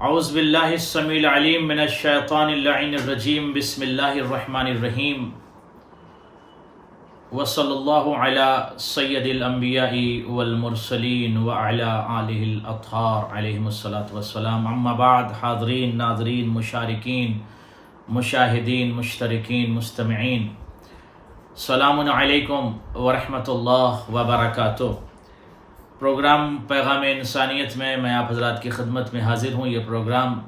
اعوذ باللہ السمیع العلیم من الشیطان اللعین الرجیم بسم اللہ الرحمن الرحیم وصلی اللہ علی سید الانبیاء والمرسلین وعلی آلہ الاطہار علیہم الصلاۃ والسلام. اما بعد، حاضرین، ناظرین، مشارکین، مشاہدین، مشترکین، مستمعین، السلام علیکم ورحمۃ اللہ وبرکاتہ. پروگرام پیغام انسانیت میں میں آپ حضرات کی خدمت میں حاضر ہوں. یہ پروگرام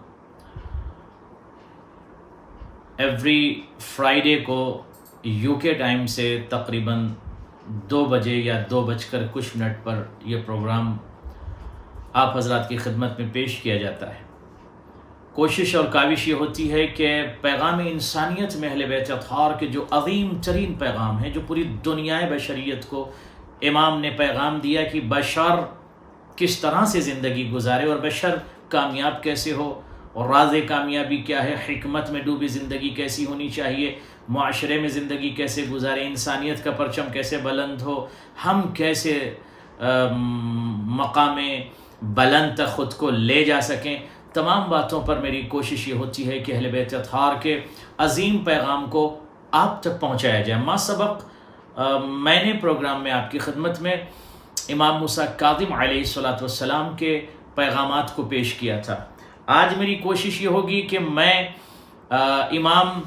ایوری فرائیڈے کو یو کے ٹائم سے تقریباً 2 بجے یا 2:00 پر یہ پروگرام آپ حضرات کی خدمت میں پیش کیا جاتا ہے. کوشش اور کاوش یہ ہوتی ہے کہ پیغام انسانیت میں اہل بیت اطہار کے جو عظیم ترین پیغام ہیں، جو پوری دنیا بشریت کو امام نے پیغام دیا کہ بشر کس طرح سے زندگی گزارے اور بشر کامیاب کیسے ہو، اور راز کامیابی کیا ہے، حکمت میں ڈوبی زندگی کیسی ہونی چاہیے، معاشرے میں زندگی کیسے گزارے، انسانیت کا پرچم کیسے بلند ہو، ہم کیسے مقام بلند تک خود کو لے جا سکیں. تمام باتوں پر میری کوشش یہ ہوتی ہے کہ اہل بیت اطہار کے عظیم پیغام کو آپ تک پہنچایا جائے. ما سبق میں نے پروگرام میں آپ کی خدمت میں امام موسیٰ کاظم علیہ السلام کے پیغامات کو پیش کیا تھا. آج میری کوشش یہ ہوگی کہ میں امام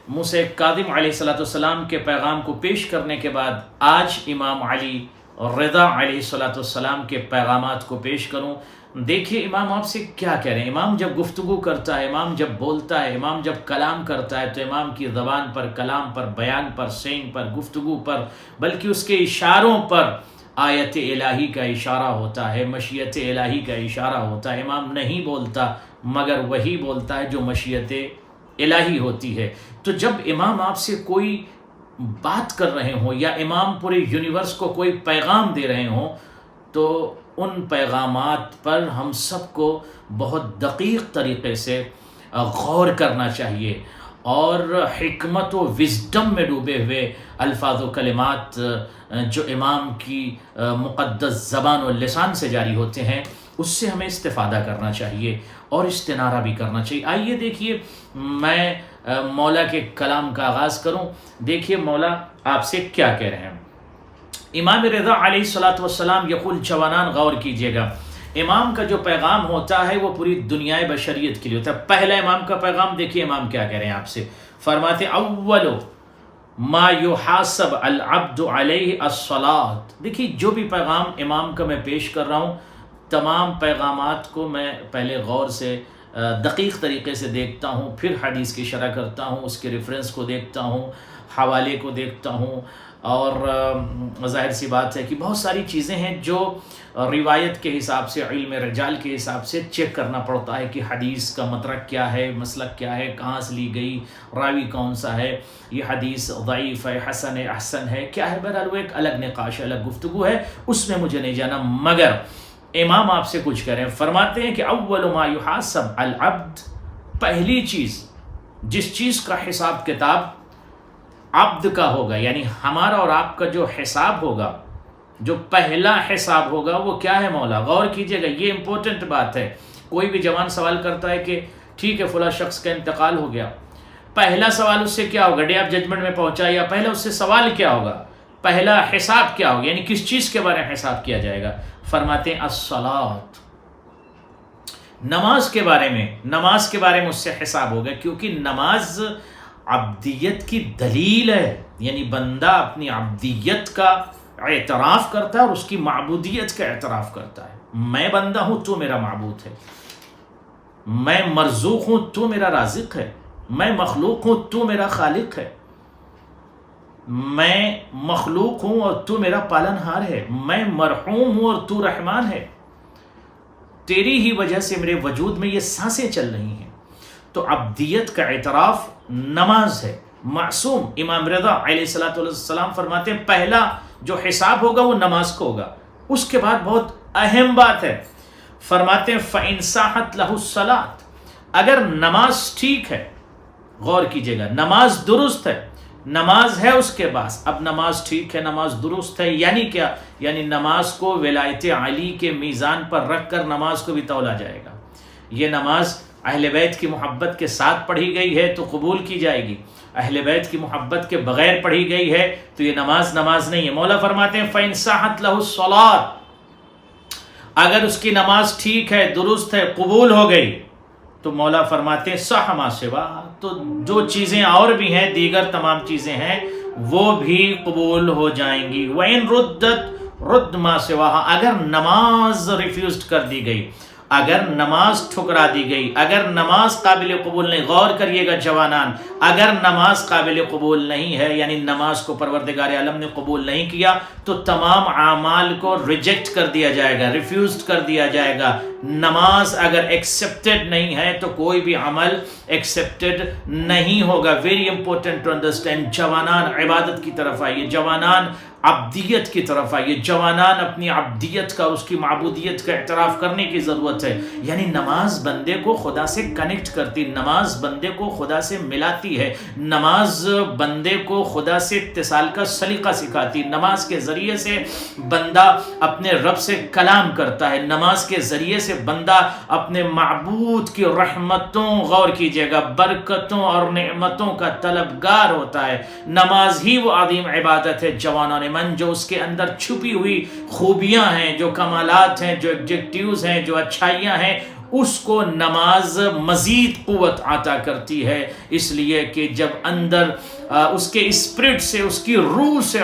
موسیٰ کاظم علیہ السلام کے پیغام کو پیش کرنے کے بعد آج امام علی رضا علیہ السلام کے پیغامات کو پیش کروں. دیکھیے امام آپ سے کیا کہہ رہے ہیں. امام جب گفتگو کرتا ہے، امام جب بولتا ہے، امام جب کلام کرتا ہے تو امام کی زبان پر، کلام پر، بیان پر، سین پر، گفتگو پر، بلکہ اس کے اشاروں پر آیت الہی کا اشارہ ہوتا ہے، مشیت الہی کا اشارہ ہوتا ہے. امام نہیں بولتا مگر وہی بولتا ہے جو مشیت الہی ہوتی ہے. تو جب امام آپ سے کوئی بات کر رہے ہوں یا امام پورے یونیورس کو کوئی پیغام دے رہے ہوں تو ان پیغامات پر ہم سب کو بہت دقیق طریقے سے غور کرنا چاہیے اور حکمت و وزڈم میں ڈوبے ہوئے الفاظ و کلمات جو امام کی مقدس زبان و لسان سے جاری ہوتے ہیں اس سے ہمیں استفادہ کرنا چاہیے اور استنارہ بھی کرنا چاہیے. آئیے دیکھیے میں مولا کے کلام کا آغاز کروں. دیکھیے مولا آپ سے کیا کہہ رہے ہیں. امام رضا علیہ السلام یقول، جوانان غور کیجیے گا، امام کا جو پیغام ہوتا ہے وہ پوری دنیا بشریت کے لیے ہوتا ہے. پہلا امام کا پیغام دیکھیے امام کیا کہہ رہے ہیں آپ سے. فرماتے اول ما یحاسب العبد علیہ الصلاۃ. دیکھیے جو بھی پیغام امام کا میں پیش کر رہا ہوں تمام پیغامات کو میں پہلے غور سے دقیق طریقے سے دیکھتا ہوں، پھر حدیث کی شرح کرتا ہوں، اس کے ریفرنس کو دیکھتا ہوں، حوالے کو دیکھتا ہوں، اور ظاہر سی بات ہے کہ بہت ساری چیزیں ہیں جو روایت کے حساب سے، علم رجال کے حساب سے چیک کرنا پڑتا ہے کہ حدیث کا مطلب کیا ہے، مسلک کیا ہے، کہاں سے لی گئی، راوی کون سا ہے، یہ حدیث ضعیف ہے، حسن ہے، احسن ہے، کیا ہے. بہرحال وہ ایک الگ نقاش، الگ گفتگو ہے، اس میں مجھے نہیں جانا. مگر امام آپ سے کچھ کہہ رہے ہیں. فرماتے ہیں کہ اول ما یحاسب العبد، پہلی چیز جس چیز کا حساب کتاب عبد کا ہوگا، یعنی ہمارا اور آپ کا جو حساب ہوگا، جو پہلا حساب ہوگا وہ کیا ہے مولا؟ غور کیجئے گا، یہ امپورٹنٹ بات ہے. کوئی بھی جوان سوال کرتا ہے کہ ٹھیک ہے فلاں شخص کا انتقال ہو گیا، پہلا سوال اس سے کیا ہوگا؟ ڈے آف ججمنٹ میں پہنچا یا پہلا اس سے سوال کیا ہوگا؟ پہلا حساب کیا ہوگا، یعنی کس چیز کے بارے میں حساب کیا جائے گا؟ فرماتے ہیں الصلاۃ، نماز کے بارے میں. نماز کے بارے میں اس سے حساب ہوگا، کیونکہ نماز عبدیت کی دلیل ہے. یعنی بندہ اپنی عبدیت کا اعتراف کرتا ہے اور اس کی معبودیت کا اعتراف کرتا ہے. میں بندہ ہوں تو میرا معبود ہے، میں مرزوق ہوں تو میرا رازق ہے، میں مخلوق ہوں تو میرا خالق ہے، میں مخلوق ہوں اور تو میرا پالن ہار ہے، میں مرحوم ہوں اور تو رحمان ہے، تیری ہی وجہ سے میرے وجود میں یہ سانسیں چل رہی ہیں. تو عبدیت کا اعتراف نماز ہے. معصوم امام رضا علیہ السلام فرماتے ہیں پہلا جو حساب ہوگا وہ نماز کو ہوگا. اس کے بعد بہت اہم بات ہے، فرماتے ہیں فَإِن صَحَتْ لَهُ الصَّلَاةُ، اگر نماز ٹھیک ہے، غور کیجئے گا، نماز درست ہے، نماز ہے اس کے پاس، اب نماز ٹھیک ہے، نماز درست ہے، یعنی کیا؟ یعنی نماز کو ولایت علی کے میزان پر رکھ کر نماز کو بھی تولا جائے گا. یہ نماز اہل بیت کی محبت کے ساتھ پڑھی گئی ہے تو قبول کی جائے گی، اہل بیت کی محبت کے بغیر پڑھی گئی ہے تو یہ نماز نہیں ہے۔ مولا فرماتے ہیں فَإِن صَحَتْ لَهُ الصَّلَاةُ، اگر اس کی نماز ٹھیک ہے، درست ہے، قبول ہو گئی تو مولا فرماتے ہیں صح ما سوا، تو جو چیزیں اور بھی ہیں، دیگر تمام چیزیں ہیں، وہ بھی قبول ہو جائیں گی۔ وَإِن رُدَّتْ رُدْ مَا سِوَاهَا، اگر نماز ریفیوزڈ کر دی گئی، اگر نماز ٹھکرا دی گئی، اگر نماز قابل قبول نہیں، غور کریے گا جوانان، اگر نماز قابل قبول نہیں ہے، یعنی نماز کو پروردگار عالم نے قبول نہیں کیا تو تمام اعمال کو ریجیکٹ کر دیا جائے گا، ریفیوزڈ کر دیا جائے گا۔ نماز اگر ایکسیپٹڈ نہیں ہے تو کوئی بھی عمل ایکسیپٹڈ نہیں ہوگا۔ Very important to understand. جوانان عبادت کی طرف آئیے، جوانان عبدیت کی طرف آئیے، جوانان اپنی عبدیت کا، اس کی معبودیت کا اعتراف کرنے کی ضرورت ہے۔ یعنی نماز بندے کو خدا سے کنیکٹ کرتی، نماز بندے کو خدا سے ملاتی ہے، نماز بندے کو خدا سے اتصال کا سلیقہ سکھاتی، نماز کے ذریعے سے بندہ اپنے رب سے کلام کرتا ہے، نماز کے ذریعے سے بندہ اپنے معبود کی رحمتوں، غور کیجیے گا، برکتوں اور نعمتوں کا طلبگار ہوتا ہے۔ نماز ہی وہ عظیم عبادت ہے جوانوں نے من، جو اس کے اندر چھپی ہوئی خوبیاں ہیں، جو کمالات ہیں، جو ایڈجیکٹیوز ہیں، جو اچھائیاں ہیں، اس کو نماز مزید قوت عطا کرتی ہے۔ اس لیے کہ جب اندر اس کے اسپرٹ سے، اس کی روح سے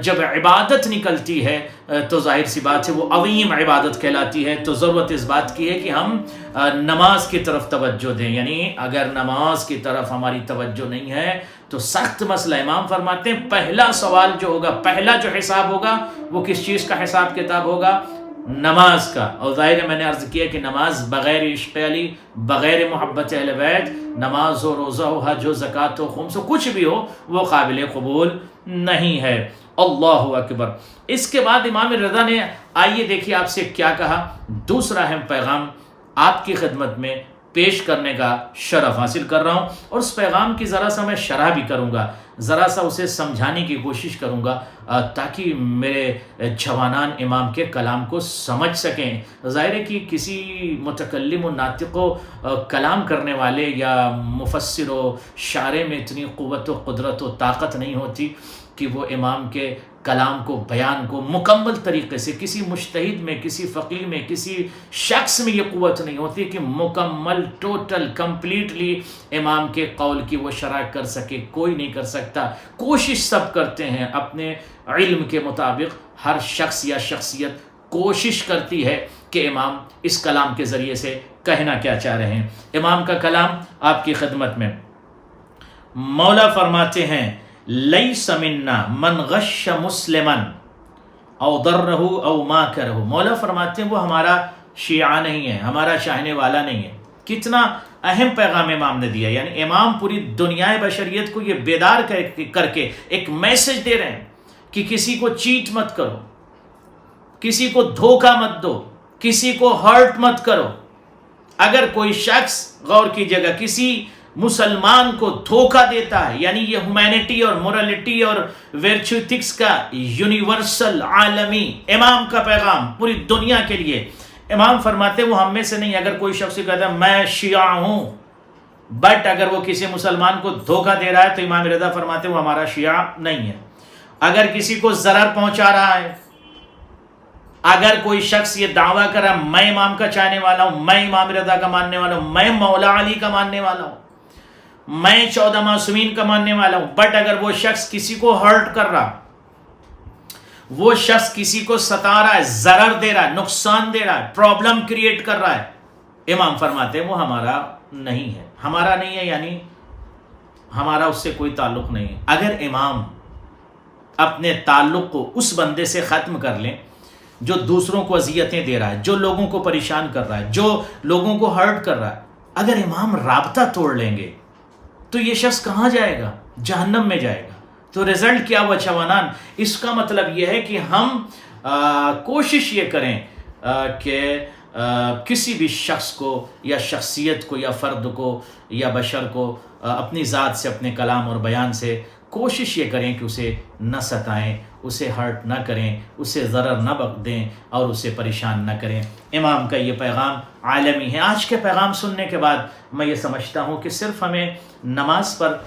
جب عبادت نکلتی ہے تو ظاہر سی بات ہے وہ عظیم عبادت کہلاتی ہے۔ تو ضرورت اس بات کی ہے کہ ہم نماز کی طرف توجہ دیں، یعنی اگر نماز کی طرف ہماری توجہ نہیں ہے تو سخت مسئلہ۔ امام فرماتے ہیں پہلا سوال جو ہوگا، پہلا جو حساب ہوگا وہ کس چیز کا حساب کتاب ہوگا؟ نماز کا۔ اور ظاہر ہے میں نے عرض کیا کہ نماز بغیر عشق علی، بغیر محبت اہل بیت، نماز ہو، روزہ ہو، حج ہو، زکوٰۃ ہو، خمس ہو، کچھ بھی ہو، وہ قابل قبول نہیں ہے۔ اللہ اکبر۔ اس کے بعد امام رضا نے، آئیے دیکھیے آپ سے کیا کہا۔ دوسرا اہم پیغام آپ کی خدمت میں پیش کرنے کا شرف حاصل کر رہا ہوں، اور اس پیغام کی ذرا سا میں شرح بھی کروں گا، ذرا سا اسے سمجھانے کی کوشش کروں گا تاکہ میرے جوانان امام کے کلام کو سمجھ سکیں۔ ظاہر ہے کہ کسی متکلم و ناطق و کلام کرنے والے یا مفسر و شاعر میں اتنی قوت و قدرت و طاقت نہیں ہوتی کہ وہ امام کے کلام کو، بیان کو مکمل طریقے سے، کسی مجتہد میں، کسی فقیہ میں، کسی شخص میں یہ قوت نہیں ہوتی کہ مکمل، ٹوٹل، کمپلیٹلی امام کے قول کی وہ شرح کر سکے۔ کوئی نہیں کر سکتا۔ کوشش سب کرتے ہیں اپنے علم کے مطابق، ہر شخص یا شخصیت کوشش کرتی ہے کہ امام اس کلام کے ذریعے سے کہنا کیا چاہ رہے ہیں۔ امام کا کلام آپ کی خدمت میں۔ مولا فرماتے ہیں لیس منا من غش مسلما او ضرہ او ماکرہ۔ مولا فرماتے ہیں وہ ہمارا شیعہ نہیں ہے، ہمارا چاہنے والا نہیں ہے۔ کتنا اہم پیغام امام نے دیا، یعنی امام پوری دنیا بشریت کو یہ بیدار کر کے ایک میسج دے رہے ہیں کہ کسی کو چیٹ مت کرو، کسی کو دھوکہ مت دو، کسی کو ہرٹ مت کرو۔ اگر کوئی شخص، غور کیجیے گا، کسی مسلمان کو دھوکہ دیتا ہے، یعنی یہ ہیومینٹی اور مورالٹی اور ویرچو ایتھکس کا یونیورسل عالمی امام کا پیغام پوری دنیا کے لیے۔ امام فرماتے وہ ہم میں سے نہیں۔ اگر کوئی شخص کہتا ہے میں شیعہ ہوں، بٹ اگر وہ کسی مسلمان کو دھوکہ دے رہا ہے تو امام رضا فرماتے وہ ہمارا شیعہ نہیں ہے۔ اگر کسی کو ضرر پہنچا رہا ہے، اگر کوئی شخص یہ دعویٰ کر رہا ہے میں امام کا چاہنے والا ہوں، میں امام رضا کا ماننے والا ہوں، میں مولا علی کا ماننے والا ہوں، میں 14 معصومین کا ماننے والا ہوں، بٹ اگر وہ شخص کسی کو ہرٹ کر رہا، وہ شخص کسی کو ستا رہا ہے، ضرر دے رہا ہے، نقصان دے رہا ہے، پرابلم کریٹ کر رہا ہے، امام فرماتے ہیں وہ ہمارا نہیں ہے۔ ہمارا نہیں ہے یعنی ہمارا اس سے کوئی تعلق نہیں ہے۔ اگر امام اپنے تعلق کو اس بندے سے ختم کر لیں جو دوسروں کو اذیتیں دے رہا ہے، جو لوگوں کو پریشان کر رہا ہے، جو لوگوں کو ہرٹ کر رہا ہے، اگر امام رابطہ توڑ لیں گے تو یہ شخص کہاں جائے گا؟ جہنم میں جائے گا۔ تو رزلٹ کیا ہوا جوانان؟ اس کا مطلب یہ ہے کہ ہم کوشش یہ کریں کہ کسی بھی شخص کو یا شخصیت کو یا فرد کو یا بشر کو اپنی ذات سے، اپنے کلام اور بیان سے کوشش یہ کریں کہ اسے نہ ستائیں، اسے ہرٹ نہ کریں، اسے ضرر نہ دیں اور اسے پریشان نہ کریں۔ امام کا یہ پیغام عالمی ہے۔ آج کے پیغام سننے کے بعد میں یہ سمجھتا ہوں کہ صرف ہمیں نماز پر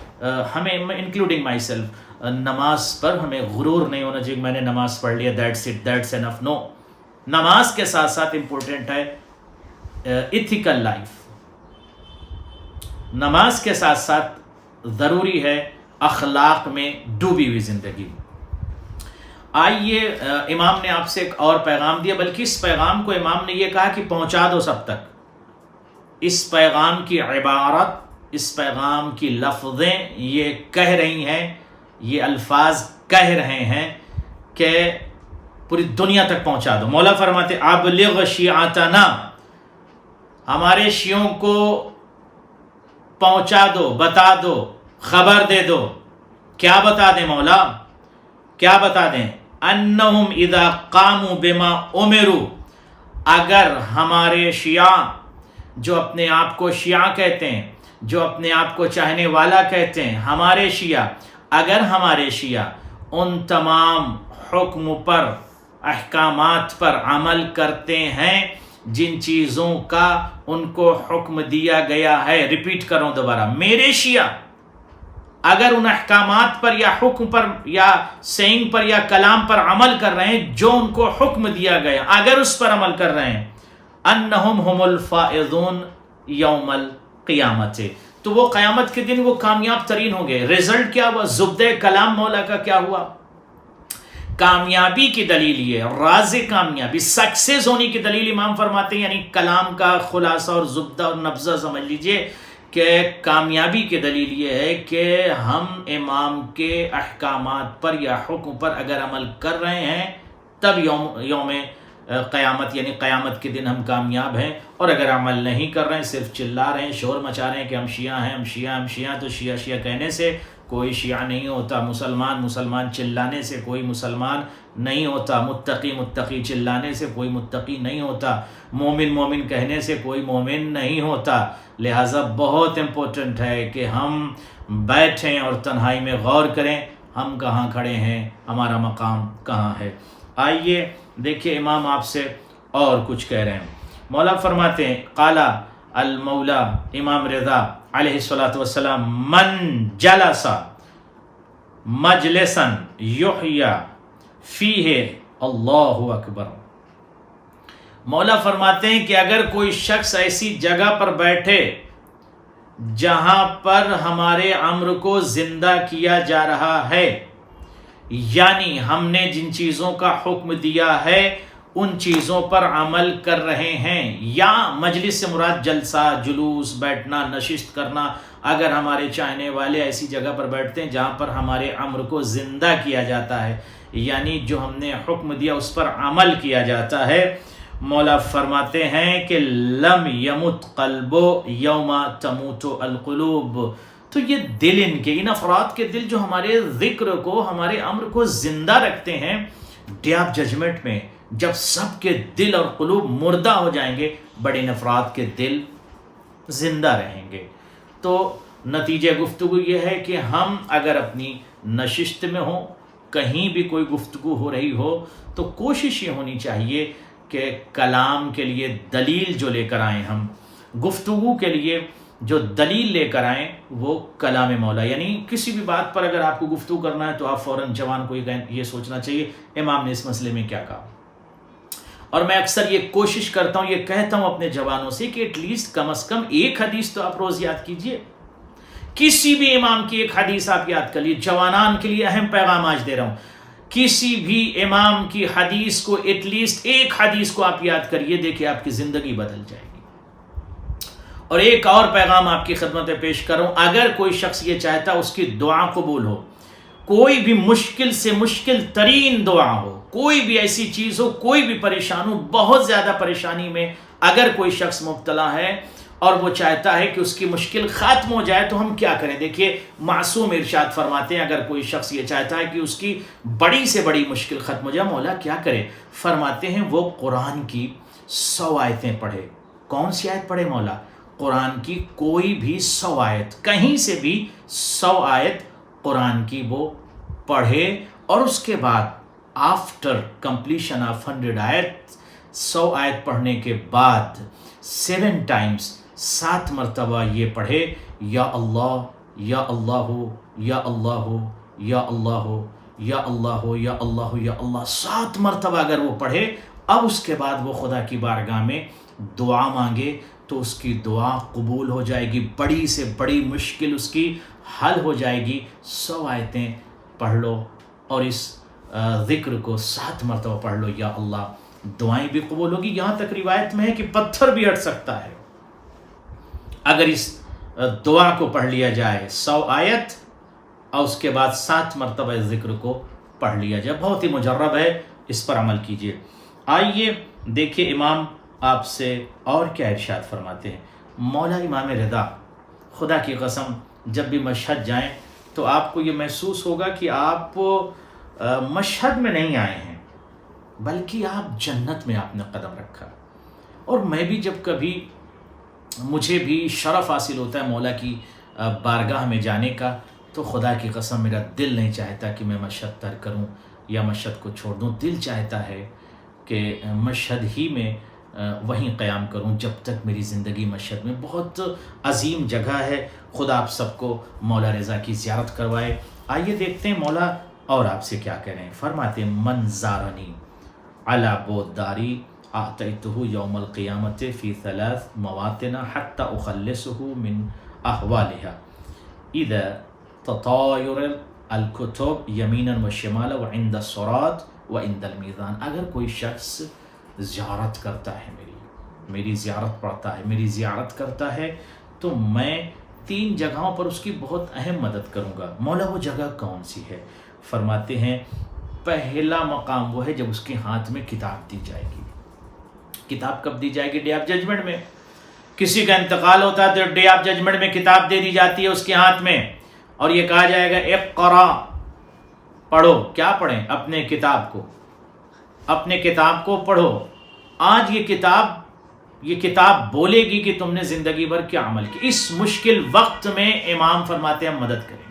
ہمیں انکلوڈنگ مائی سیلف نماز پر ہمیں غرور نہیں ہونا چاہیے کہ میں نے نماز پڑھ لیا، دیٹس اٹ، دیٹس انف۔ نو، نماز کے ساتھ ساتھ امپورٹنٹ ہے ایتھیکل لائف، نماز کے ساتھ ساتھ ضروری ہے اخلاق میں ڈوبی ہوئی زندگی۔ آئیے امام نے آپ سے ایک اور پیغام دیا، بلکہ اس پیغام کو امام نے یہ کہا کہ پہنچا دو سب تک۔ اس پیغام کی عبارت، اس پیغام کی لفظیں یہ کہہ رہی ہیں، یہ الفاظ کہہ رہے ہیں کہ پوری دنیا تک پہنچا دو۔ مولا فرماتے ابلغ شیعتنا، ہمارے شیعوں کو پہنچا دو، بتا دو، خبر دے دو۔ کیا بتا دیں مولا؟ کیا بتا دیں؟ انہم اذا قاموا بما امروا، اگر ہمارے شیعہ جو اپنے آپ کو شیعہ کہتے ہیں، جو اپنے آپ کو چاہنے والا کہتے ہیں، ہمارے شیعہ، اگر ہمارے شیعہ ان تمام حکم پر، احکامات پر عمل کرتے ہیں جن چیزوں کا ان کو حکم دیا گیا ہے، ریپیٹ کروں دوبارہ، میرے شیعہ اگر ان احکامات پر یا حکم پر یا سینگ پر یا کلام پر عمل کر رہے ہیں جو ان کو حکم دیا گیا، اگر اس پر عمل کر رہے ہیں، انہم ہم الفائزون یوم القیامت، تو وہ قیامت کے دن وہ کامیاب ترین ہوں گے۔ رزلٹ کیا ہوا؟ زبدہ کلام مولا کا کیا ہوا؟ کامیابی کی دلیل یہ، راز کامیابی، سکسیز ہونے کی دلیل امام فرماتے ہیں، یعنی کلام کا خلاصہ اور زبدہ اور نبذہ سمجھ لیجئے کہ کامیابی کی دلیل یہ ہے کہ ہم امام کے احکامات پر یا حکم پر اگر عمل کر رہے ہیں تب یوم قیامت یعنی قیامت کے دن ہم کامیاب ہیں، اور اگر عمل نہیں کر رہے ہیں، صرف چلا رہے ہیں، شور مچا رہے ہیں کہ ہم شیعہ ہیں، ہم شیعہ، ہم شیعہ، تو شیعہ شیعہ کہنے سے کوئی شیعہ نہیں ہوتا، مسلمان چلانے سے کوئی مسلمان نہیں ہوتا، متقی چلانے سے کوئی متقی نہیں ہوتا، مومن کہنے سے کوئی مومن نہیں ہوتا۔ لہٰذا بہت امپورٹنٹ ہے کہ ہم بیٹھیں اور تنہائی میں غور کریں ہم کہاں کھڑے ہیں، ہمارا مقام کہاں ہے۔ آئیے دیکھیے امام آپ سے اور کچھ کہہ رہے ہیں۔ مولا فرماتے ہیں قال المولا امام رضا علیہ الصلوۃ والسلام من جلس مجلسا یحیی فیہ اللہ اکبر، مولا فرماتے ہیں کہ اگر کوئی شخص ایسی جگہ پر بیٹھے جہاں پر ہمارے امر کو زندہ کیا جا رہا ہے، یعنی ہم نے جن چیزوں کا حکم دیا ہے ان چیزوں پر عمل کر رہے ہیں، یا مجلس سے مراد جلسہ، جلوس، بیٹھنا، نشست کرنا، اگر ہمارے چاہنے والے ایسی جگہ پر بیٹھتے ہیں جہاں پر ہمارے امر کو زندہ کیا جاتا ہے، یعنی جو ہم نے حکم دیا اس پر عمل کیا جاتا ہے، مولا فرماتے ہیں کہ لم یمت قلب یوم تموت القلوب، تو یہ دل ان افراد کے دل جو ہمارے ذکر کو، ہمارے امر کو زندہ رکھتے ہیں، ڈے آف ججمنٹ میں جب سب کے دل اور قلوب مردہ ہو جائیں گے، بڑے افراد کے دل زندہ رہیں گے۔ تو نتیجہ گفتگو یہ ہے کہ ہم اگر اپنی نشست میں ہوں، کہیں بھی کوئی گفتگو ہو رہی ہو، تو کوشش یہ ہونی چاہیے کہ کلام کے لیے دلیل جو لے کر آئیں، ہم گفتگو کے لیے جو دلیل لے کر آئیں وہ کلام مولا، یعنی کسی بھی بات پر اگر آپ کو گفتگو کرنا ہے تو آپ فوراً جوان کو یہ سوچنا چاہیے امام نے اس مسئلے میں کیا کہا۔ اور میں اکثر یہ کوشش کرتا ہوں، یہ کہتا ہوں اپنے جوانوں سے کہ ایٹ لیسٹ کم از کم ایک حدیث تو آپ روز یاد کیجئے، کسی بھی امام کی ایک حدیث آپ یاد کر لیجیے۔ جوانان کے لیے اہم پیغام آج دے رہا ہوں، کسی بھی امام کی حدیث کو ایٹ لیسٹ ایک حدیث کو آپ یاد کریے، دیکھیں آپ کی زندگی بدل جائے گی۔ اور ایک اور پیغام آپ کی خدمت میں پیش کروں، اگر کوئی شخص یہ چاہتا اس کی دعا قبول ہو، کوئی بھی مشکل سے مشکل ترین دعا ہو، کوئی بھی ایسی چیز ہو، کوئی بھی پریشان ہو، بہت زیادہ پریشانی میں اگر کوئی شخص مبتلا ہے اور وہ چاہتا ہے کہ اس کی مشکل ختم ہو جائے، تو ہم کیا کریں؟ دیکھیے معصوم ارشاد فرماتے ہیں اگر کوئی شخص یہ چاہتا ہے کہ اس کی بڑی سے بڑی مشکل ختم ہو جائے، مولا کیا کرے؟ فرماتے ہیں وہ قرآن کی 100 آیتیں پڑھے۔ کون سی آیت پڑھے مولا؟ قرآن کی کوئی بھی 100 آیت، کہیں سے بھی 100 آیت قرآن کی وہ پڑھے، اور اس کے بعد آفٹر کمپلیشن آف 100 آیت، 100 آیت پڑھنے کے بعد 7 ٹائمز، 7 مرتبہ یہ پڑھے یا اللہ یا اللہ یا اللہ یا اللہ یا اللہ یا اللہ یا اللہ، 7 مرتبہ اگر وہ پڑھے، اب اس کے بعد وہ خدا کی بارگاہ میں دعا مانگے تو اس کی دعا قبول ہو جائے گی، بڑی سے بڑی مشکل اس کی حل ہو جائے گی۔ 100 آیتیں پڑھ لو اور اس ذکر کو 7 مرتبہ پڑھ لو یا اللہ، دعائیں بھی قبول ہوگی۔ یہاں تک روایت میں ہے کہ پتھر بھی ہٹ سکتا ہے اگر اس دعا کو پڑھ لیا جائے، 100 آیت اور اس کے بعد 7 مرتبہ اس ذکر کو پڑھ لیا جائے۔ بہت ہی مجرب ہے، اس پر عمل کیجیے۔ آئیے دیکھیے امام آپ سے اور کیا ارشاد فرماتے ہیں۔ مولا امام رضا، خدا کی قسم جب بھی مشہد جائیں تو آپ کو یہ محسوس ہوگا کہ آپ مشہد میں نہیں آئے ہیں بلکہ آپ جنت میں آپ نے قدم رکھا۔ اور میں بھی جب کبھی مجھے بھی شرف حاصل ہوتا ہے مولا کی بارگاہ میں جانے کا، تو خدا کی قسم میرا دل نہیں چاہتا کہ میں مشہد ترک کروں یا مشہد کو چھوڑ دوں۔ دل چاہتا ہے کہ مشہد ہی میں وہیں قیام کروں جب تک میری زندگی مشہد میں۔ بہت عظیم جگہ ہے، خدا آپ سب کو مولا رضا کی زیارت کروائے۔ آئیے دیکھتے ہیں مولا اور آپ سے کیا کہہ رہے ہیں۔ فرماتے ہیں من زارنی علی بود داری اعطیتہ یوم القیامت فی 3 مواطن حتی اخلصہ من احوالها اذا تطایر الکتب یمینا و شمالا و عند الصراط و عند المیزان۔ اگر کوئی شخص زیارت کرتا ہے، میری زیارت پڑھتا ہے، میری زیارت کرتا ہے، تو میں 3 جگہوں پر اس کی بہت اہم مدد کروں گا۔ مولا وہ جگہ کون سی ہے؟ فرماتے ہیں پہلا مقام وہ ہے جب اس کے ہاتھ میں کتاب دی جائے گی۔ کتاب کب دی جائے گی؟ ڈے آف ججمنٹ میں۔ کسی کا انتقال ہوتا ہے تو ڈے آف ججمنٹ میں کتاب دے دی جاتی ہے اس کے ہاتھ میں، اور یہ کہا جائے گا اقرا، پڑھو۔ کیا پڑھیں؟ اپنے کتاب کو پڑھو۔ آج یہ کتاب بولے گی کہ تم نے زندگی بھر کیا عمل کیا۔ اس مشکل وقت میں امام فرماتے ہیں ہم مدد کریں گے۔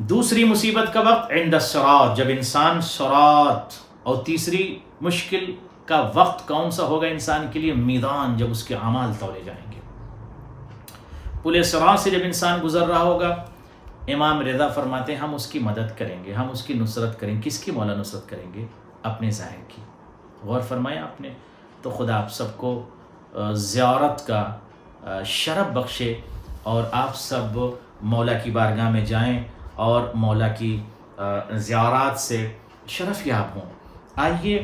دوسری مصیبت کا وقت عند الصراط، جب انسان صراط، اور تیسری مشکل کا وقت کون سا ہوگا انسان کے لیے؟ میدان، جب اس کے اعمال تولے جائیں گے۔ پل صراط سے جب انسان گزر رہا ہوگا، امام رضا فرماتے ہیں ہم اس کی مدد کریں گے، ہم اس کی نصرت کریں گے۔ کس کی مولا نصرت کریں گے؟ اپنے ظاہر کی۔ غور فرمایا آپ نے؟ تو خدا آپ سب کو زیارت کا شرف بخشے اور آپ سب مولا کی بارگاہ میں جائیں اور مولا کی زیارات سے شرف یاب ہوں۔ آئیے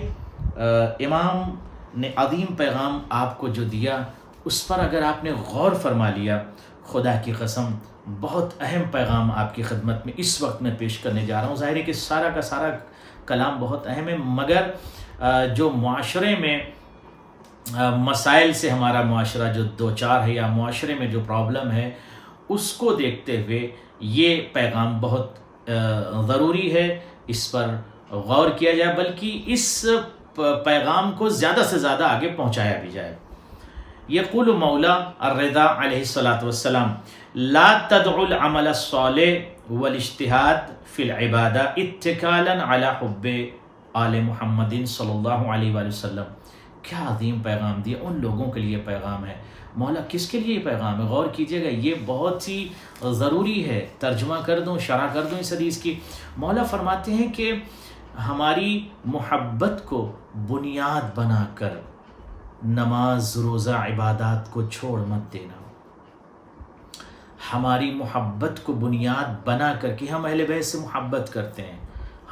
امام نے عظیم پیغام آپ کو جو دیا اس پر اگر آپ نے غور فرما لیا، خدا کی قسم بہت اہم پیغام آپ کی خدمت میں اس وقت میں پیش کرنے جا رہا ہوں۔ ظاہر ہے کہ سارا کا سارا کلام بہت اہم ہے، مگر جو معاشرے میں مسائل سے ہمارا معاشرہ جو 2-4 ہے، یا معاشرے میں جو پرابلم ہے، اس کو دیکھتے ہوئے یہ پیغام بہت ضروری ہے، اس پر غور کیا جائے، بلکہ اس پیغام کو زیادہ سے زیادہ آگے پہنچایا بھی جائے۔ یقول مولا الرضا علیہ الصلاۃ والسلام لا تدعوا العمل الصالح والاجتہاد فی العبادہ اتکالا علی حب آل محمد صلی اللہ علیہ وآلہ وسلم۔ کیا عظیم پیغام دیا، ان لوگوں کے لیے پیغام ہے۔ مولا کس کے لیے یہ پیغام ہے؟ غور کیجئے گا، یہ بہت ہی ضروری ہے۔ ترجمہ کر دوں، شرح کر دوں اس حدیث کی۔ مولا فرماتے ہیں کہ ہماری محبت کو بنیاد بنا کر نماز، روزہ، عبادات کو چھوڑ مت دینا۔ ہماری محبت کو بنیاد بنا کر کہ ہم اہل بیت سے محبت کرتے ہیں،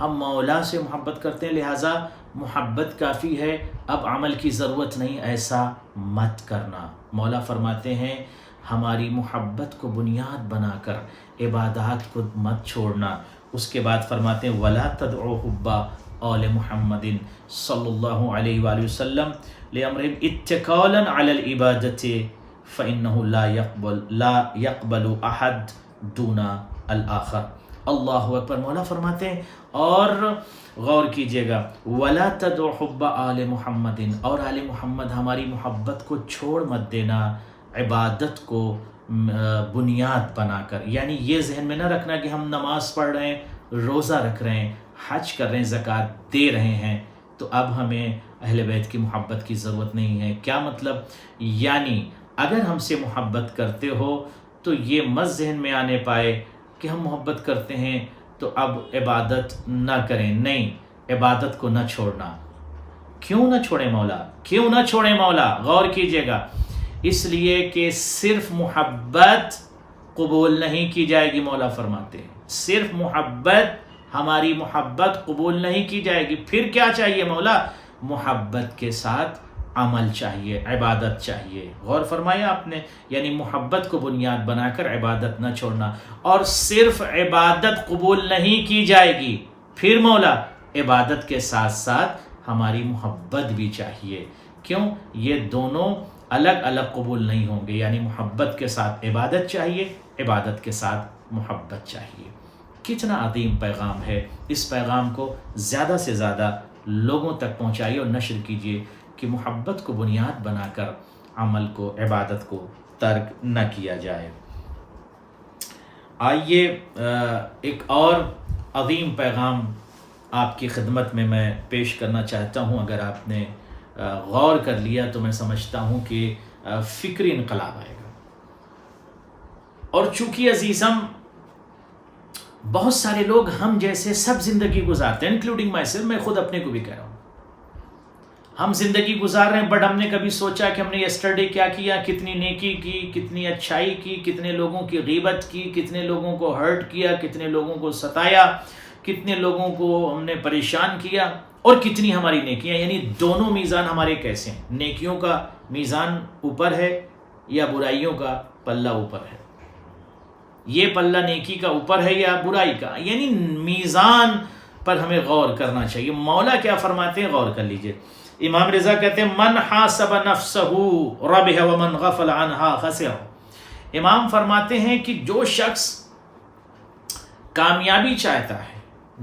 ہم مولا سے محبت کرتے ہیں، لہٰذا محبت کافی ہے، اب عمل کی ضرورت نہیں، ایسا مت کرنا۔ مولا فرماتے ہیں ہماری محبت کو بنیاد بنا کر عبادات کو مت چھوڑنا۔ اس کے بعد فرماتے ہیں وَلَا تَدْعُوا حُبَّ آلِ مُحَمَّدٍ صلی اللہ علیہ وآلہ وسلم لِأَمْرِهِمْ اتِّكَالًا عَلَى الْعِبَادَةِ فَإِنَّهُ لا يقبل احد دون الآخر۔ اللہ اکبر۔ مولا فرماتے ہیں اور غور کیجئے گا وَلَا تَدْعُوا حُبَّ آلِ مُحَمَّدٍ، اور آل محمد ہماری محبت کو چھوڑ مت دینا، عبادت کو بنیاد بنا کر۔ یعنی یہ ذہن میں نہ رکھنا کہ ہم نماز پڑھ رہے ہیں، روزہ رکھ رہے ہیں، حج کر رہے ہیں، زکوٰۃ دے رہے ہیں، تو اب ہمیں اہل بیت کی محبت کی ضرورت نہیں ہے۔ کیا مطلب؟ یعنی اگر ہم سے محبت کرتے ہو تو یہ مت ذہن میں آنے پائے کہ ہم محبت کرتے ہیں تو اب عبادت نہ کریں، نہیں، عبادت کو نہ چھوڑنا۔ کیوں نہ چھوڑیں مولا؟ کیوں نہ چھوڑیں مولا؟ غور کیجئے گا، اس لیے کہ صرف محبت قبول نہیں کی جائے گی، مولا فرماتے ہیں صرف محبت، ہماری محبت قبول نہیں کی جائے گی۔ پھر کیا چاہیے مولا؟ محبت کے ساتھ عمل چاہیے، عبادت چاہیے۔ غور فرمایا آپ نے، یعنی محبت کو بنیاد بنا کر عبادت نہ چھوڑنا۔ اور صرف عبادت قبول نہیں کی جائے گی، پھر مولا عبادت کے ساتھ ساتھ ہماری محبت بھی چاہیے۔ کیوں؟ یہ دونوں الگ الگ قبول نہیں ہوں گے، یعنی محبت کے ساتھ عبادت چاہیے، عبادت کے ساتھ محبت چاہیے۔ کتنا عظیم پیغام ہے، اس پیغام کو زیادہ سے زیادہ لوگوں تک پہنچائیے اور نشر کیجیے کہ محبت کو بنیاد بنا کر عمل کو، عبادت کو ترک نہ کیا جائے۔ آئیے ایک اور عظیم پیغام آپ کی خدمت میں پیش کرنا چاہتا ہوں۔ اگر آپ نے غور کر لیا تو میں سمجھتا ہوں کہ فکری انقلاب آئے گا۔ اور چونکہ عزیزم بہت سارے لوگ ہم جیسے سب زندگی گزارتے ہیں، انکلوڈنگ مائی سیلف، میں خود اپنے کو بھی کہہ رہا ہوں، ہم زندگی گزار رہے ہیں، بٹ ہم نے کبھی سوچا کہ ہم نے یسٹرڈے کیا کیا، کتنی نیکی کی، کتنی اچھائی کی، کتنے لوگوں کی غیبت کی، کتنے لوگوں کو ہرٹ کیا، کتنے لوگوں کو ستایا، کتنے لوگوں کو ہم نے پریشان کیا، اور کتنی ہماری نیکیاں، یعنی دونوں میزان ہمارے کیسے ہیں؟ نیکیوں کا میزان اوپر ہے یا برائیوں کا پلہ اوپر ہے؟ یہ پلہ نیکی کا اوپر ہے یا برائی کا؟ یعنی میزان پر ہمیں غور کرنا چاہیے۔ مولا کیا فرماتے ہیں؟ غور کر لیجئے۔ امام رضا کہتے ہیں من حاسب نفسہ ربح ومن غفل عنہا خسر۔ امام فرماتے ہیں کہ جو شخص کامیابی چاہتا ہے،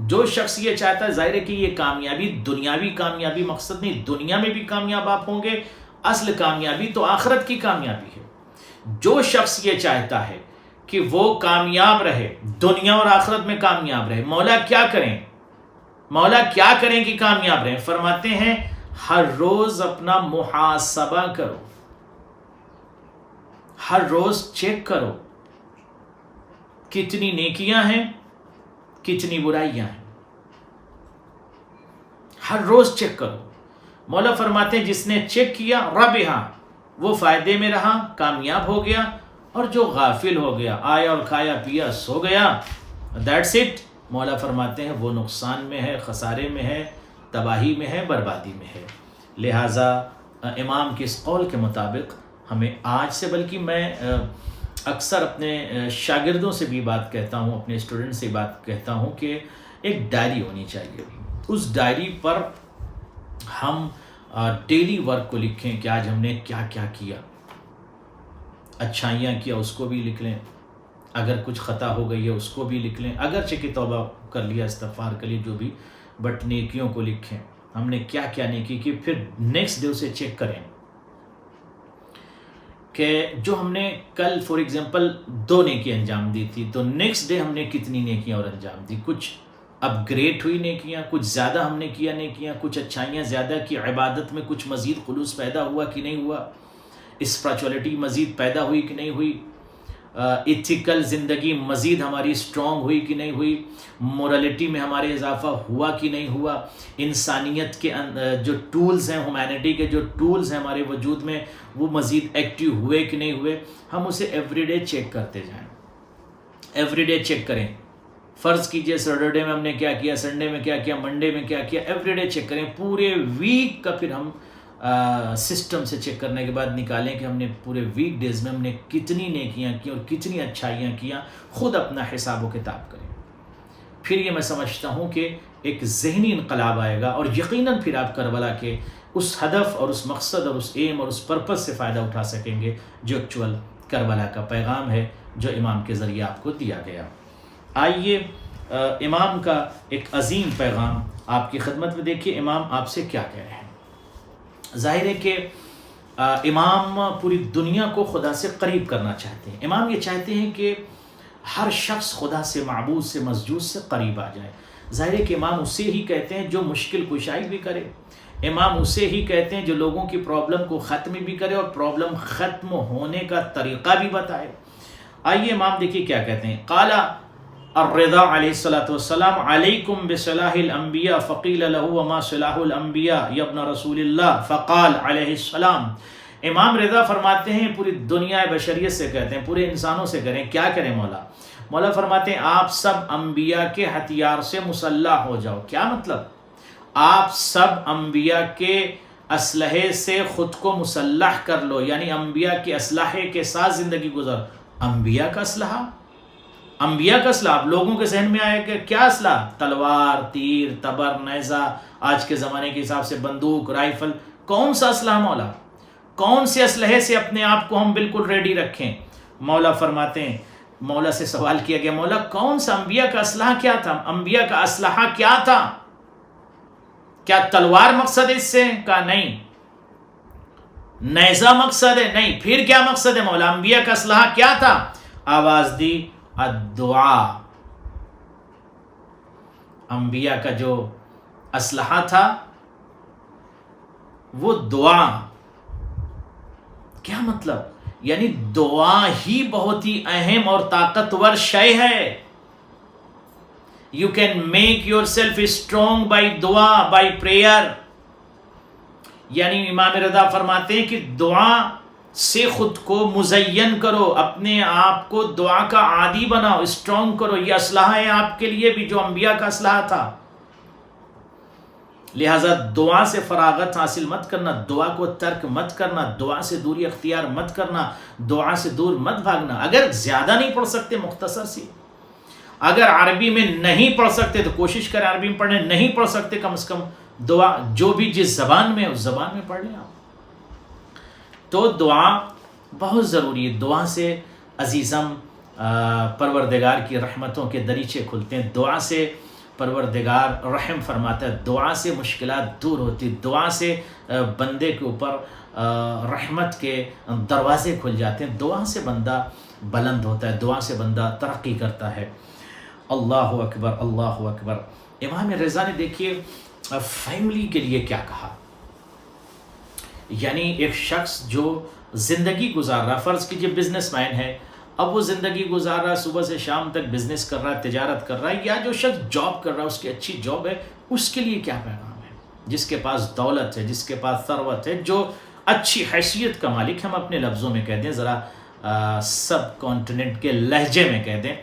جو شخص یہ چاہتا ہے، ظاہر ہے کہ یہ کامیابی دنیاوی کامیابی مقصد نہیں، دنیا میں بھی کامیاب آپ ہوں گے، اصل کامیابی تو آخرت کی کامیابی ہے۔ جو شخص یہ چاہتا ہے کہ وہ کامیاب رہے، دنیا اور آخرت میں کامیاب رہے، مولا کیا کریں؟ مولا کیا کریں کہ کامیاب رہیں؟ فرماتے ہیں ہر روز اپنا محاسبہ کرو، ہر روز چیک کرو کتنی نیکیاں ہیں، کتنی برائیاں ہیں، ہر روز چیک کرو۔ مولا فرماتے ہیں جس نے چیک کیا ربحا، وہ فائدے میں رہا، کامیاب ہو گیا، اور جو غافل ہو گیا، آیا اور کھایا پیا سو گیا، دیٹس اٹ، مولا فرماتے ہیں وہ نقصان میں ہے، خسارے میں ہے، تباہی میں ہے، بربادی میں ہے۔ لہٰذا امام کے اس قول کے مطابق ہمیں آج سے، بلکہ میں اکثر اپنے شاگردوں سے بھی بات کہتا ہوں، اپنے اسٹوڈنٹ سے بات کہتا ہوں کہ ایک ڈائری ہونی چاہیے۔ اس ڈائری پر ہم ڈیلی ورک کو لکھیں کہ آج ہم نے کیا کیا کیا، اچھائیاں کیا اس کو بھی لکھ لیں، اگر کچھ خطا ہو گئی ہے اس کو بھی لکھ لیں، اگرچہ کہ توبہ کر لیا، استغفار کر لی، جو بھی، بٹ نیکیوں کو لکھیں، ہم نے کیا کیا نیکی کی، پھر نیکسٹ ڈے اسے چیک کریں کہ جو ہم نے کل فار ایگزامپل 2 نیکی انجام دی تھی، تو نیکسٹ ڈے ہم نے کتنی نیکیاں اور انجام دی، کچھ اپ گریڈ ہوئی نیکیاں، کچھ زیادہ ہم نے کیا نیکیاں، کچھ اچھائیاں زیادہ کی، عبادت میں کچھ مزید خلوص پیدا ہوا کہ نہیں ہوا، اسپریچولیٹی مزید پیدا ہوئی کہ نہیں ہوئی، ایتھیکل زندگی مزید ہماری اسٹرانگ ہوئی کہ نہیں ہوئی، مورالٹی میں ہمارے اضافہ ہوا کہ نہیں ہوا، انسانیت کے جو ٹولز ہیں، ہیومینٹی کے جو ٹولز ہیں ہمارے وجود میں، وہ مزید ایکٹیو ہوئے کہ نہیں ہوئے۔ ہم اسے ایوری ڈے چیک کرتے جائیں، ایوری ڈے چیک کریں۔ فرض کیجئے سیٹرڈے میں ہم نے کیا کیا، سنڈے میں کیا کیا، منڈے میں کیا کیا، ایوری ڈے چیک کریں۔ پورے ویک کا پھر ہم سسٹم سے چیک کرنے کے بعد نکالیں کہ ہم نے پورے ویک ڈیز میں ہم نے کتنی نیکیاں کی اور کتنی اچھائیاں کیا، خود اپنا حساب و کتاب کریں۔ پھر یہ میں سمجھتا ہوں کہ ایک ذہنی انقلاب آئے گا، اور یقیناً پھر آپ کربلا کے اس ہدف اور اس مقصد اور اس ایم اور اس پرپس سے فائدہ اٹھا سکیں گے جو ایکچوئل کربلا کا پیغام ہے جو امام کے ذریعے آپ کو دیا گیا۔ آئیے امام کا ایک عظیم پیغام آپ کی خدمت میں دیکھیے، امام آپ سے کیا کہہ رہے ہیں۔ ظاہر ہے کہ امام پوری دنیا کو خدا سے قریب کرنا چاہتے ہیں۔ امام یہ چاہتے ہیں کہ ہر شخص خدا سے، معبود سے، مسجود سے قریب آ جائے۔ ظاہر ہے کہ امام اسے ہی کہتے ہیں جو مشکل کشائی بھی کرے، امام اسے ہی کہتے ہیں جو لوگوں کی پرابلم کو ختم بھی کرے اور پرابلم ختم ہونے کا طریقہ بھی بتائے۔ آئیے امام دیکھیے کیا کہتے ہیں۔ قال الرضا علیہ الصلوۃ والسلام علیکم بصلاح الانبیاء فقیل له وما صلاح الانبیاء یا ابن رسول اللہ فقال علیہ السلام۔ امام رضا فرماتے ہیں پوری دنیا بشریت سے کہتے ہیں، پورے انسانوں سے کریں، کیا کریں مولا؟ مولا فرماتے ہیں آپ سب انبیاء کے ہتھیار سے مسلح ہو جاؤ۔ کیا مطلب؟ آپ سب انبیاء کے اسلحے سے خود کو مسلح کر لو، یعنی انبیاء کے اسلحے کے ساتھ زندگی گزر۔ انبیاء کا اسلحہ، انبیاء کا اسلحہ، آپ لوگوں کے ذہن میں آئے کہ کیا اسلحہ؟ تلوار، تیر، تبر، نیزہ، آج کے زمانے کے حساب سے بندوق، رائفل، کون سا اسلحہ مولا؟ کون سے اسلحے سے اپنے آپ کو ہم بالکل ریڈی رکھیں؟ مولا فرماتے ہیں، مولا سے سوال کیا گیا، مولا کون سا انبیاء کا اسلحہ کیا تھا؟ انبیاء کا اسلحہ کیا تھا؟ کیا تلوار مقصد ہے اس سے؟ کہا نہیں۔ نیزہ مقصد ہے؟ نہیں۔ پھر کیا مقصد ہے مولا؟ انبیاء کا اسلحہ کیا تھا؟ آواز دی الدعا۔ انبیاء کا جو اسلحہ تھا وہ دعا۔ کیا مطلب؟ یعنی دعا ہی بہت ہی اہم اور طاقتور شے ہے۔ You can make yourself strong by دعا، by prayer۔ یعنی امام رضا فرماتے ہیں کہ دعا سے خود کو مزین کرو، اپنے آپ کو دعا کا عادی بناؤ، اسٹرانگ کرو۔ یہ اسلحہ ہے آپ کے لیے بھی جو انبیاء کا اسلحہ تھا۔ لہٰذا دعا سے فراغت حاصل مت کرنا، دعا کو ترک مت کرنا، دعا سے دوری اختیار مت کرنا، دعا سے دور مت بھاگنا۔ اگر زیادہ نہیں پڑھ سکتے مختصر سی، اگر عربی میں نہیں پڑھ سکتے تو کوشش کریں عربی میں پڑھنے، نہیں پڑھ سکتے کم از کم دعا جو بھی جس زبان میں اس زبان میں پڑھ لیں آپ۔ تو دعا بہت ضروری ہے۔ دعا سے عزیزم پروردگار کی رحمتوں کے دریچے کھلتے ہیں، دعا سے پروردگار رحم فرماتا ہے، دعا سے مشکلات دور ہوتی، دعا سے بندے کے اوپر رحمت کے دروازے کھل جاتے ہیں، دعا سے بندہ بلند ہوتا ہے، دعا سے بندہ ترقی کرتا ہے۔ اللہ اکبر، اللہ اکبر۔ امام رضا نے دیکھیے فیملی کے لیے کیا کہا، یعنی ایک شخص جو زندگی گزار رہا، فرض کیجئے بزنس مین ہے، اب وہ زندگی گزار رہا ہے، صبح سے شام تک بزنس کر رہا ہے، تجارت کر رہا ہے، یا جو شخص جاب کر رہا ہے، اس کی اچھی جاب ہے، اس کے لیے کیا پیغام ہے؟ جس کے پاس دولت ہے، جس کے پاس ثروت ہے، جو اچھی حیثیت کا مالک، ہم اپنے لفظوں میں کہہ دیں، ذرا سب کانٹیننٹ کے لہجے میں کہہ دیں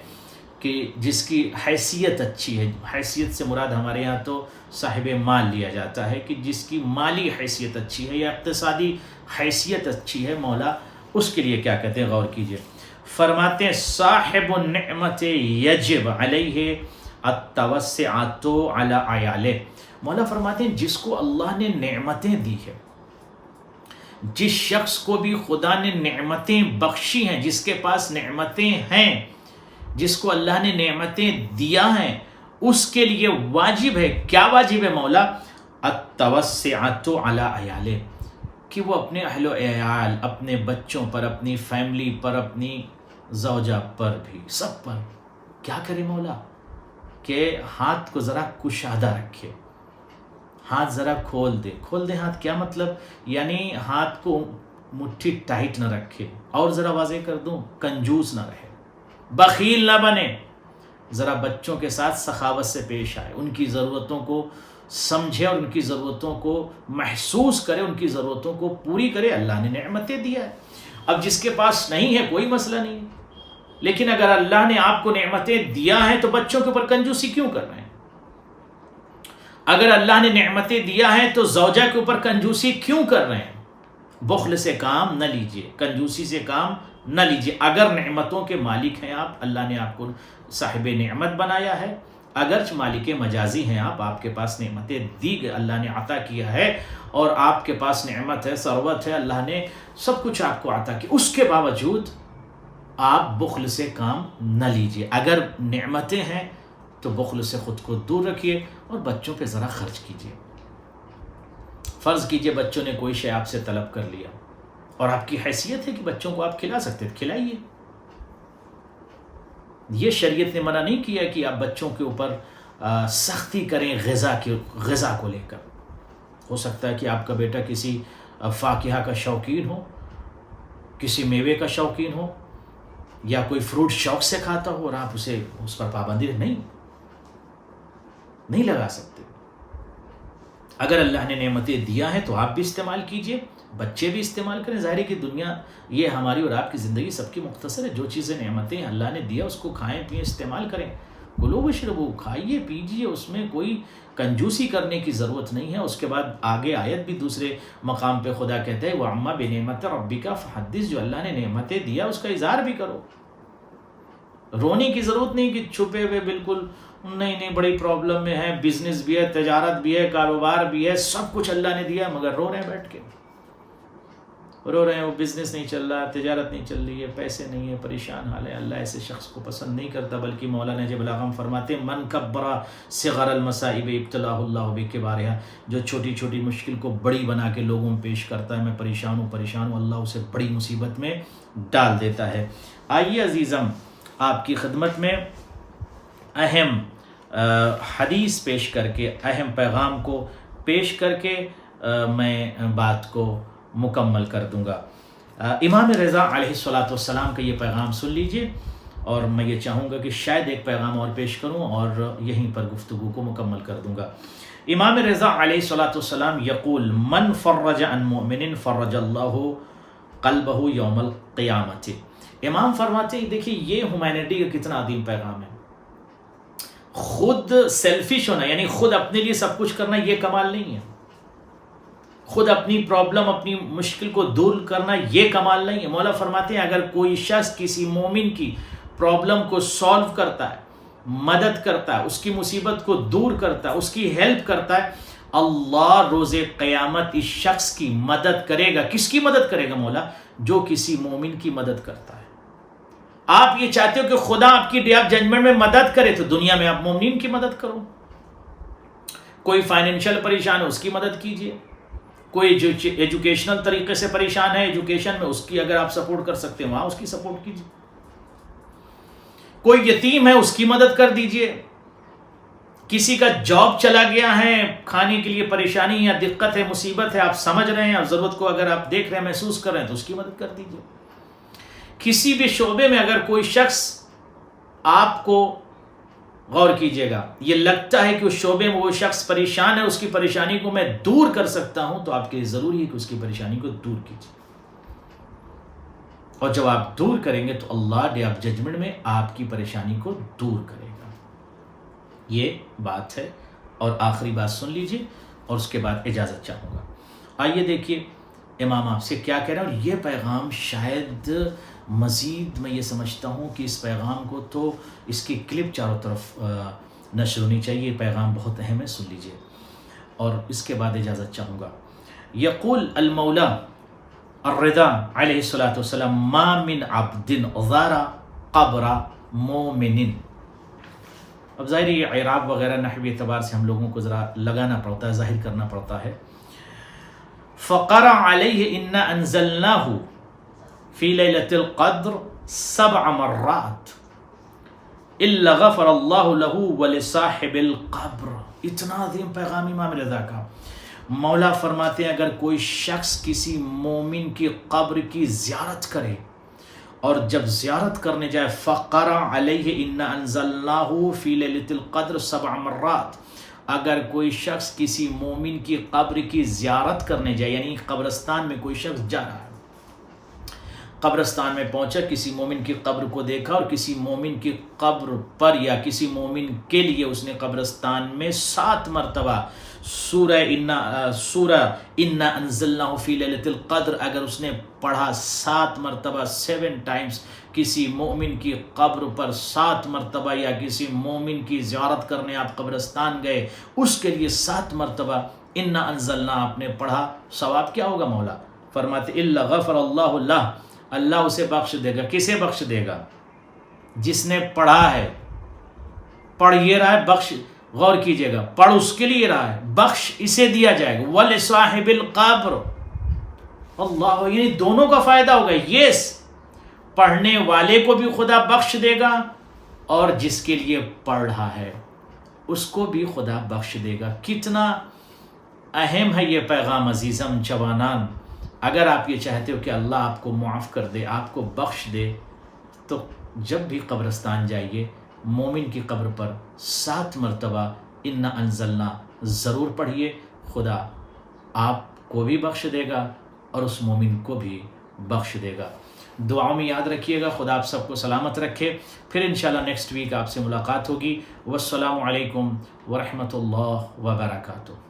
کہ جس کی حیثیت اچھی ہے، حیثیت سے مراد ہمارے یہاں تو صاحب مال لیا جاتا ہے، کہ جس کی مالی حیثیت اچھی ہے یا اقتصادی حیثیت اچھی ہے، مولا اس کے لیے کیا کہتے ہیں؟ غور کیجئے۔ فرماتے ہیں صاحب النعمت یجب علیہ التوسعۃ علی عیالہ۔ مولا فرماتے ہیں جس کو اللہ نے نعمتیں دی ہے، جس شخص کو بھی خدا نے نعمتیں بخشی ہیں، جس کے پاس نعمتیں ہیں، جس کو اللہ نے نعمتیں دیا ہیں، اس کے لیے واجب ہے، کیا واجب ہے مولا؟ التوسعۃ علی عیالہ، کہ وہ اپنے اہل و عیال، اپنے بچوں پر، اپنی فیملی پر، اپنی زوجہ پر بھی، سب پر کیا کرے مولا؟ کہ ہاتھ کو ذرا کشادہ رکھے، ہاتھ ذرا کھول دے ہاتھ۔ کیا مطلب؟ یعنی ہاتھ کو مٹھی ٹائٹ نہ رکھے، اور ذرا واضح کر دوں، کنجوس نہ رہے، بخیل نہ بنے، ذرا بچوں کے ساتھ سخاوت سے پیش آئے، ان کی ضرورتوں کو سمجھے اور ان کی ضرورتوں کو محسوس کرے، ان کی ضرورتوں کو پوری کرے۔ اللہ نے نعمتیں دیا ہے، اب جس کے پاس نہیں ہے کوئی مسئلہ نہیں، لیکن اگر اللہ نے آپ کو نعمتیں دیا ہے تو بچوں کے اوپر کنجوسی کیوں کر رہے ہیں؟ اگر اللہ نے نعمتیں دیا ہے تو زوجہ کے اوپر کنجوسی کیوں کر رہے ہیں؟ بخل سے کام نہ لیجئے، کنجوسی سے کام نہ لیجئے۔ اگر نعمتوں کے مالک ہیں آپ، اللہ نے آپ کو صاحب نعمت بنایا ہے، اگرچہ مالک مجازی ہیں آپ کے پاس نعمتیں دی گئی، اللہ نے عطا کیا ہے، اور آپ کے پاس نعمت ہے، ثروت ہے، اللہ نے سب کچھ آپ کو عطا کیا، اس کے باوجود آپ بخل سے کام نہ لیجئے۔ اگر نعمتیں ہیں تو بخل سے خود کو دور رکھیے اور بچوں پہ ذرا خرچ کیجئے۔ فرض کیجئے بچوں نے کوئی شے آپ سے طلب کر لیا اور آپ کی حیثیت ہے کہ بچوں کو آپ کھلا سکتے، کھلائیے۔ یہ شریعت نے منع نہیں کیا کہ آپ بچوں کے اوپر سختی کریں غذا کو لے کر. ہو سکتا ہے کہ آپ کا بیٹا کسی فاکہہ کا شوقین ہو، کسی میوے کا شوقین ہو، یا کوئی فروٹ شوق سے کھاتا ہو، اور آپ اسے اس پر پابندی نہیں لگا سکتے. اگر اللہ نے نعمتیں دیا ہیں تو آپ بھی استعمال کیجئے، بچے بھی استعمال کریں. ظاہر ہے کہ دنیا یہ ہماری اور آپ کی زندگی سب کی مختصر ہے. جو چیزیں نعمتیں اللہ نے دیا اس کو کھائیں پئیں استعمال کریں. کلو واشربوا، کھائیے پیجیے، اس میں کوئی کنجوسی کرنے کی ضرورت نہیں ہے. اس کے بعد آگے آیت بھی دوسرے مقام پہ خدا کہتا ہے وَأَمَّا بِنِعْمَةِ رَبِّكَ فَحَدِّثْ، جو اللہ نے نعمتیں دیا اس کا اظہار بھی کرو. رونے کی ضرورت نہیں کہ چھپے ہوئے بالکل نہیں بڑی پرابلم میں ہے، بزنس بھی ہے، تجارت بھی ہے، کاروبار بھی ہے، سب کچھ اللہ نے دیا، مگر رو رہے ہیں بیٹھ کے، رو رہے ہیں وہ بزنس نہیں چل رہا، تجارت نہیں چل رہی ہے، پیسے نہیں ہے، پریشان حال ہے. اللہ ایسے شخص کو پسند نہیں کرتا. بلکہ مولانا نجیب الغم فرماتے ہیں من کبر صغر المصائب ابتلاہ اللہ بکبارہا، جو چھوٹی چھوٹی مشکل کو بڑی بنا کے لوگوں میں پیش کرتا ہے، میں پریشان ہوں، اللہ اسے بڑی مصیبت میں ڈال دیتا ہے. آئیے عزیزم، آپ کی خدمت میں اہم حدیث پیش کر کے، اہم پیغام کو پیش کر کے میں بات کو مکمل کر دوں گا. امام رضا علیہ السلام کا یہ پیغام سن لیجئے، اور میں یہ چاہوں گا کہ شاید ایک پیغام اور پیش کروں اور یہیں پر گفتگو کو مکمل کر دوں گا. امام رضا علیہ السلام یقول من فرج عن مؤمن فرج اللہ قلبہ یوم القیامت. امام فرماتے ہیں دیکھیے یہ ہیومینٹی کا کتنا عظیم پیغام ہے. خود سیلفش ہونا، یعنی خود اپنے لیے سب کچھ کرنا، یہ کمال نہیں ہے. خود اپنی پرابلم، اپنی مشکل کو دور کرنا، یہ کمال نہیں ہے. مولا فرماتے ہیں اگر کوئی شخص کسی مومن کی پرابلم کو سالو کرتا ہے، مدد کرتا ہے، اس کی مصیبت کو دور کرتا ہے، اس کی ہیلپ کرتا ہے، اللہ روز قیامت اس شخص کی مدد کرے گا. کس کی مدد کرے گا مولا؟ جو کسی مومن کی مدد کرتا ہے. آپ یہ چاہتے ہو کہ خدا آپ کی ڈے آف ججمنٹ میں مدد کرے، تو دنیا میں آپ مومنین کی مدد کرو. کوئی فائنینشیل پریشان ہے اس کی مدد کیجیے، کوئی ایجوکیشنل طریقے سے پریشان ہے ایجوکیشن میں، اس کی اگر آپ سپورٹ کر سکتے ہیں وہاں اس کی سپورٹ کیجیے. کوئی یتیم ہے اس کی مدد کر دیجیے. کسی کا جاب چلا گیا ہے، کھانے کے لیے پریشانی یا دقت ہے، مصیبت ہے، آپ سمجھ رہے ہیں، آپ ضرورت کو اگر آپ دیکھ رہے ہیں، محسوس کر رہے ہیں، تو اس کی مدد کر دیجیے. کسی بھی شعبے میں اگر کوئی شخص آپ کو، غور کیجئے گا، یہ لگتا ہے کہ اس شعبے میں وہ شخص پریشان ہے، اس کی پریشانی کو میں دور کر سکتا ہوں، تو آپ کے لیے ضروری ہے کہ اس کی پریشانی کو دور کیجئے. اور جب آپ دور کریں گے تو اللہ ڈے آف ججمنٹ میں آپ کی پریشانی کو دور کرے گا. یہ بات ہے. اور آخری بات سن لیجئے اور اس کے بعد اجازت چاہوں گا. آئیے دیکھیے امام آپ سے کیا کہہ رہا ہے. اور یہ پیغام شاید مزید میں یہ سمجھتا ہوں کہ اس پیغام کو تو اس کی کلپ چاروں طرف نشر ہونی چاہیے. یہ پیغام بہت اہم ہے، سن لیجئے اور اس کے بعد اجازت چاہوں گا. یقول المولا الرضا علیہ السلام ما من عبد زار قبر مومن. اب ظاہر یہ اعراب وغیرہ نحوی اعتبار سے ہم لوگوں کو ذرا لگانا پڑتا ہے، ظاہر کرنا پڑتا ہے. فقرأ علیہ انا انزلناہ فی لیلۃ القدر 7 مرات الا غفر اللہ لہ ولصاحب القبر. اتنا عظیم پیغام امام رضا کا. مولا فرماتے ہیں اگر کوئی شخص کسی مومن کی قبر کی زیارت کرے، اور جب زیارت کرنے جائے، فقرأ علیہ انا انزلناہ فی لیلۃ القدر 7 مرات، اگر کوئی شخص کسی مومن کی قبر کی زیارت کرنے جائے، یعنی قبرستان میں کوئی شخص جا رہا ہے، قبرستان میں پہنچا، کسی مومن کی قبر کو دیکھا، اور کسی مومن کی قبر پر یا کسی مومن کے لیے اس نے قبرستان میں 7 مرتبہ سورہ انا انزلناہ فی لیلۃ القدر اگر اس نے پڑھا 7 مرتبہ 7 ٹائمز، کسی مومن کی قبر پر 7 مرتبہ، یا کسی مومن کی زیارت کرنے آپ قبرستان گئے، اس کے لیے 7 مرتبہ انا انزلنا آپ نے پڑھا، ثواب کیا ہوگا؟ مولا فرماتے الا غفر اللہ لہ، اللہ اسے بخش دے گا. کسے بخش دے گا؟ جس نے پڑھا ہے. پڑھ یہ رہا ہے، بخش، غور کیجئے گا، پڑھ اس کے لیے رہا ہے، بخش اسے دیا جائے گا. وَلِصَاحِبِ الْقَبْرِ، اللہ، یعنی دونوں کا فائدہ ہوگا. یس، پڑھنے والے کو بھی خدا بخش دے گا، اور جس کے لیے پڑھ رہا ہے اس کو بھی خدا بخش دے گا۔ کتنا اہم ہے یہ پیغام عزیزم جوانان۔ اگر آپ یہ چاہتے ہو کہ اللہ آپ کو معاف کر دے، آپ کو بخش دے، تو جب بھی قبرستان جائیے مومن کی قبر پر 7 مرتبہ انا انزلنا ضرور پڑھیے، خدا آپ کو بھی بخش دے گا اور اس مومن کو بھی بخش دے گا۔ دعاؤں میں یاد رکھیے گا۔ خدا آپ سب کو سلامت رکھے۔ پھر انشاءاللہ نیکسٹ ویک آپ سے ملاقات ہوگی۔ والسلام علیکم ورحمۃ اللہ وبرکاتہ۔